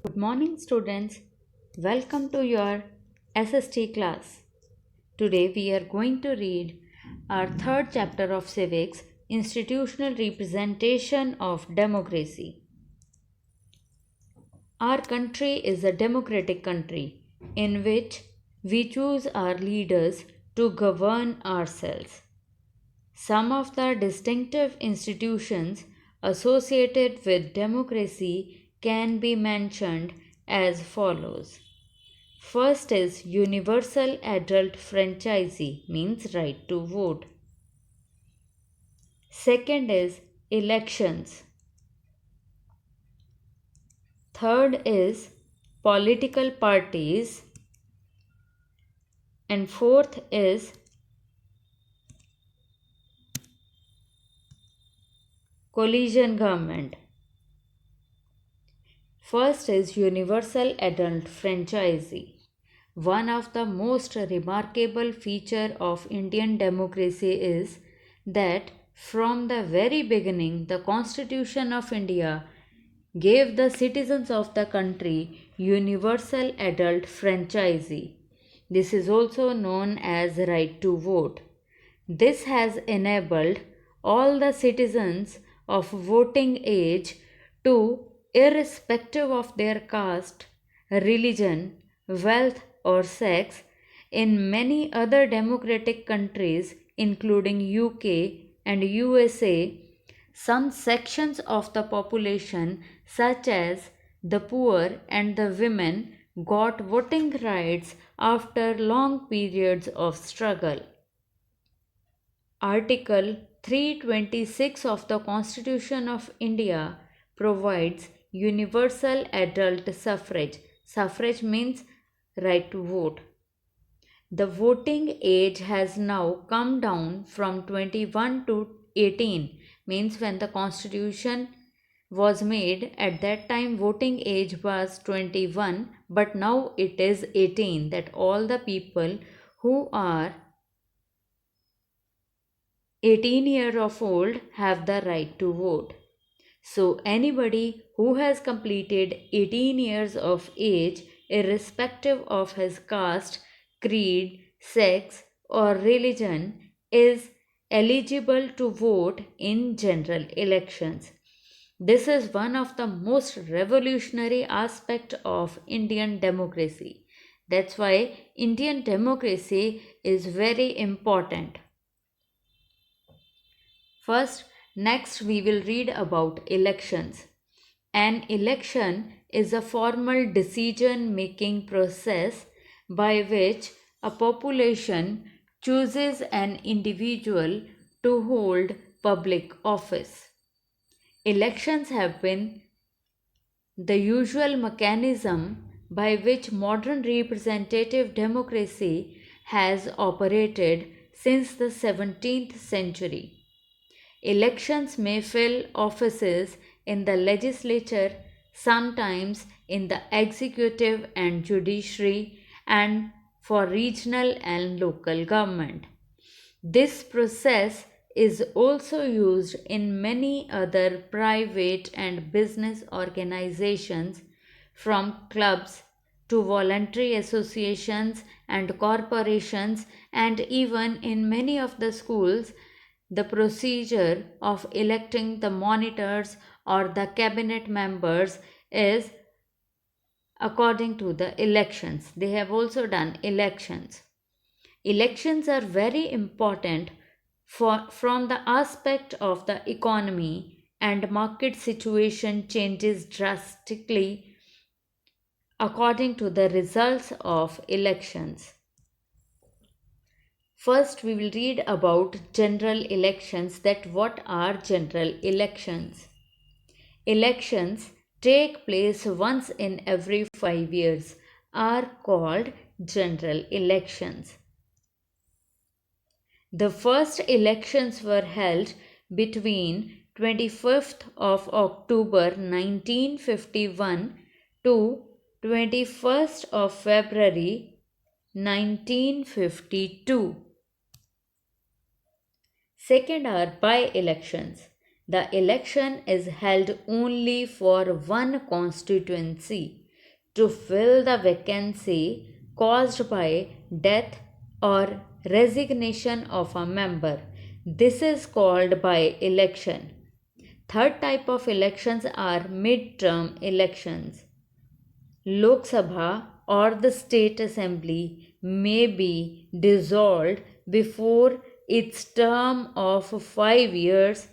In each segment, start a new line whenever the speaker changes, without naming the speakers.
Good morning, students. Welcome to your SST class. Today we are going to read our third chapter of Civics, Institutional Representation of Democracy. Our country is a democratic country in which we choose our leaders to govern ourselves. Some of the distinctive institutions associated with democracy can be mentioned as follows. First is universal adult franchise, means right to vote. Second is elections. Third is political parties. And fourth is coalition government. First is universal adult franchise. One of the most remarkable feature of Indian democracy is that from the very beginning the Constitution of India gave the citizens of the country universal adult franchise. This is also known as right to vote. This has enabled all the citizens of voting age to, irrespective of their caste, religion, wealth, or sex, in many other democratic countries, including UK and USA, some sections of the population, such as the poor and the women, got voting rights after long periods of struggle. Article 326 of the Constitution of India provides universal adult suffrage. Suffrage means right to vote. The voting age has now come down from 21 to 18, means when the Constitution was made, at that time voting age was 21, but now it is 18, that all the people who are 18 years of old have the right to vote. So anybody who has completed 18 years of age, irrespective of his caste, creed, sex, or religion, is eligible to vote in general elections. This is one of the most revolutionary aspects of Indian democracy. That's why Indian democracy is very important. Next we will read about elections. An election is a formal decision making process by which a population chooses an individual to hold public office. Elections have been the usual mechanism by which modern representative democracy has operated since the 17th century. Elections may fill offices in the legislature, sometimes in the executive and judiciary, and for regional and local government. This process is also used in many other private and business organizations, from clubs to voluntary associations and corporations, and even in many of the schools. The procedure of electing the monitors or the cabinet members is according to the elections. They have also done elections. Elections are very important from the aspect of the economy, and market situation changes drastically according to the results of elections. First, we will read about general elections. That what are general elections? Elections take place once in every 5 years, are called general elections. The first elections were held between 25th of October 1951 to 21st of February 1952. Second are by-elections. The election is held only for one constituency. to fill the vacancy caused by death or resignation of a member. This is called by election. Third type of elections are mid-term elections. Lok Sabha or the state assembly may be dissolved before its term of 5 years.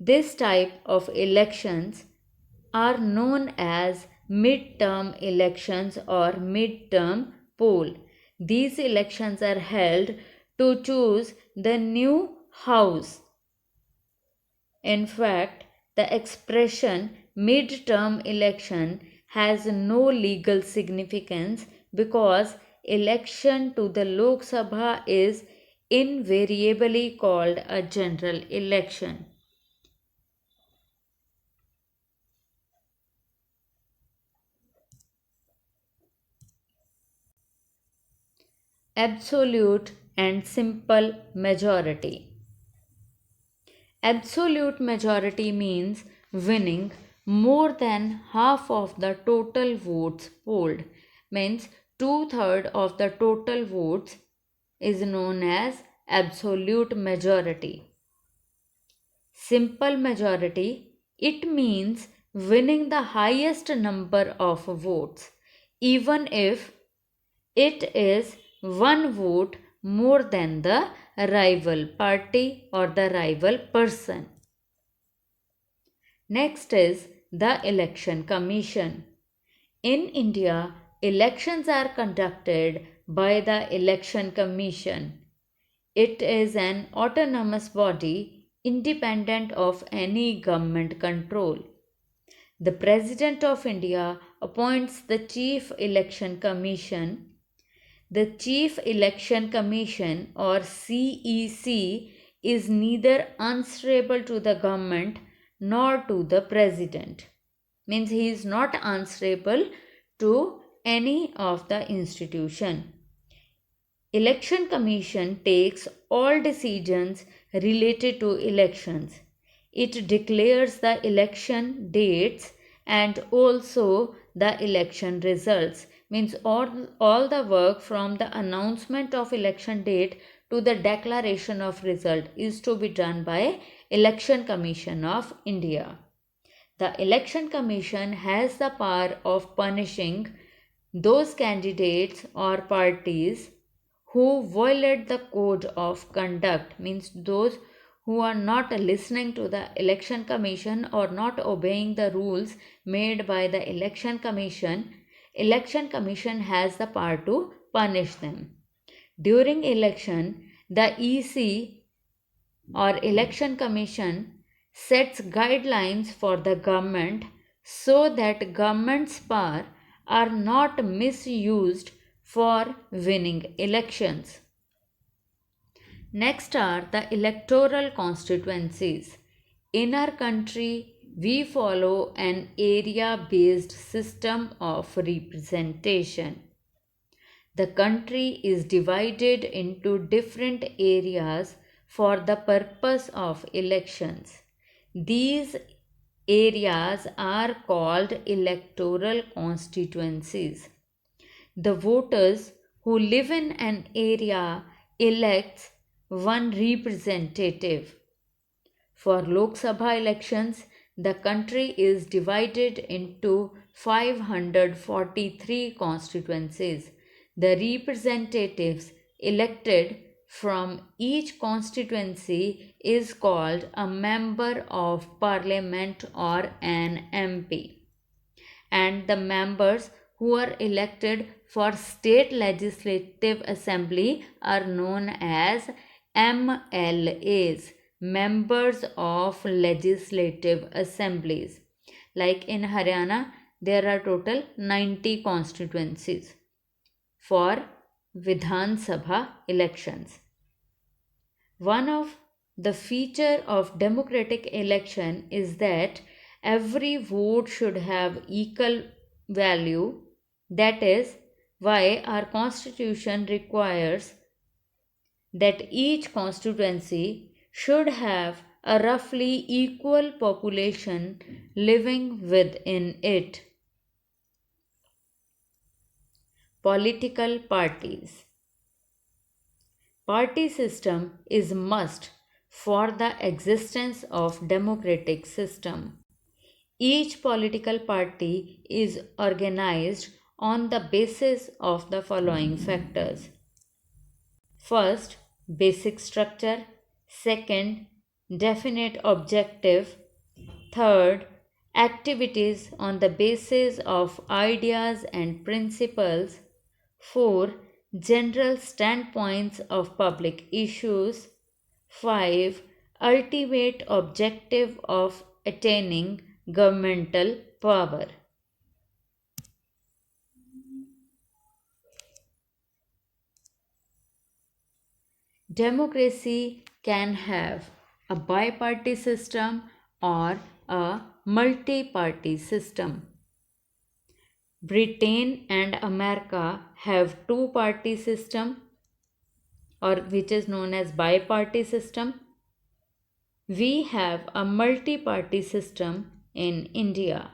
This type of elections are known as mid-term elections or mid-term poll. These elections are held to choose the new house. In fact, the expression mid-term election has no legal significance because election to the Lok Sabha is invariably called a general election. Absolute and simple majority. Absolute majority means winning more than half of the total votes polled, means two-thirds of the total votes is known as absolute majority. Simple majority, it means winning the highest number of votes, even if it is one vote more than the rival party or the rival person. Next is the Election Commission. In India, elections are conducted by the Election Commission. It is an autonomous body independent of any government control. The President of India appoints the Chief Election Commission. The Chief Election Commission or CEC is neither answerable to the government nor to the President. Means he is not answerable to any of the institution. Election Commission takes all decisions related to elections. It declares the election dates and also the election results. Means all the work from the announcement of election date to the declaration of result is to be done by Election Commission of India. The Election Commission has the power of punishing those candidates or parties who violate the code of conduct, means those who are not listening to the Election Commission or not obeying the rules made by the Election Commission. Election Commission has the power to punish them. During election, the EC or Election Commission sets guidelines for the government so that government's power are not misused for winning elections. Next are the electoral constituencies. In our country, we follow an area-based system of representation. The country is divided into different areas for the purpose of elections. These areas are called electoral constituencies. The voters who live in an area elects one representative. For Lok Sabha elections, the country is divided into 543 constituencies. The representatives elected from each constituency is called a member of parliament or an MP. And the members who are elected for state legislative assembly are known as MLAs, members of legislative assemblies. Like in Haryana, there are total 90 constituencies for Vidhan Sabha elections. One of the feature of democratic election is that every vote should have equal value. That is why our constitution requires that each constituency should have a roughly equal population living within it. Political parties. Party system is must for the existence of democratic system. Each political party is organized on the basis of the following factors. First, basic structure. Second, definite objective. Third, activities on the basis of ideas and principles. 4. General standpoints of public issues. 5. Ultimate objective of attaining governmental power. Democracy can have a bi-party system or a multi-party system. Britain and America have two-party system, or which is known as bi-party system. We have a multi-party system in India.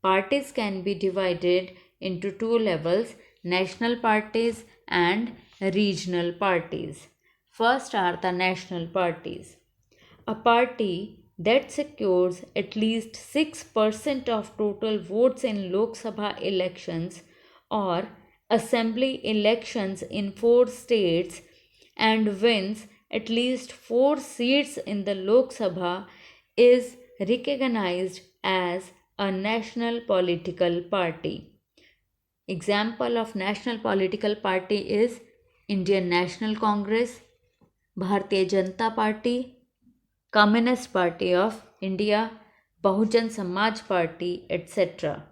Parties can be divided into two levels: national parties and regional parties. First are the national parties. A party that secures at least 6% of total votes in Lok Sabha elections or assembly elections in 4 states and wins at least 4 seats in the Lok Sabha is recognized as a national political party. Example of national political party is Indian National Congress, Bharatiya Janata Party, Communist Party of India, Bahujan Samaj Party, etc.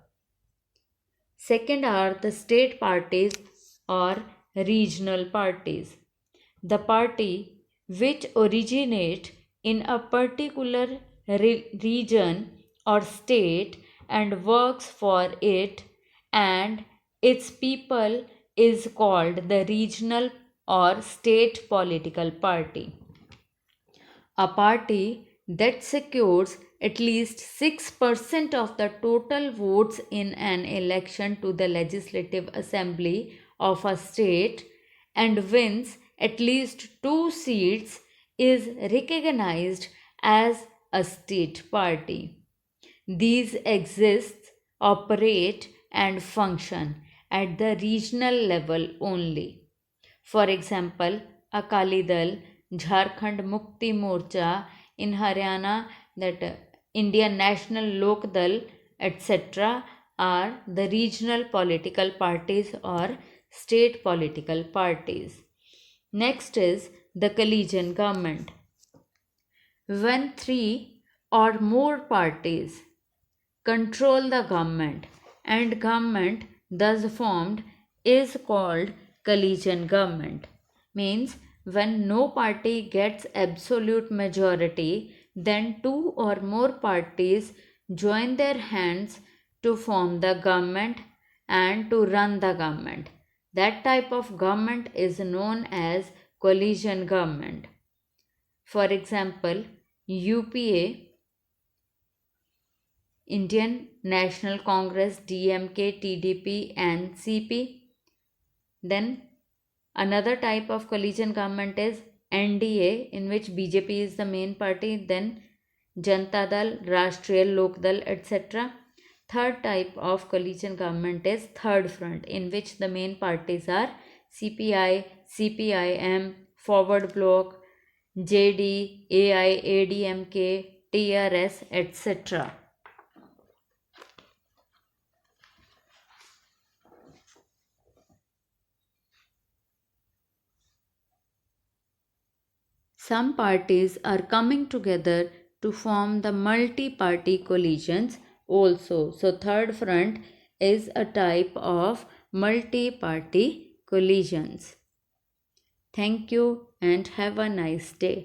Second are the state parties or regional parties. The party which originate in a particular region or state and works for it and its people is called the regional or state political party. A party that secures at least 6% of the total votes in an election to the Legislative Assembly of a state and wins at least 2 seats is recognized as a state party. These exist, operate, and function at the regional level only. For example, Akali Dal, Jharkhand Mukti Morcha, in Haryana, that Indian National Lok Dal, etc., are the regional political parties or state political parties. Next is the coalition government. When 3 or more parties control the government and government thus formed is called coalition government. Means when no party gets absolute majority, then 2 or more parties join their hands to form the government and to run the government. That type of government is known as coalition government. For example, UPA, Indian National Congress, DMK, TDP, and CP. Then another type of coalition government is NDA, in which BJP is the main party, then Janata Dal, Rashtriya Lok Dal, etc. Third type of coalition government is Third Front, in which the main parties are CPI, CPIM, Forward Bloc, JD, AI, ADMK, TRS, etc. Some parties are coming together to form the multi-party coalitions also. So Third Front is a type of multi-party coalitions. Thank you and have a nice day.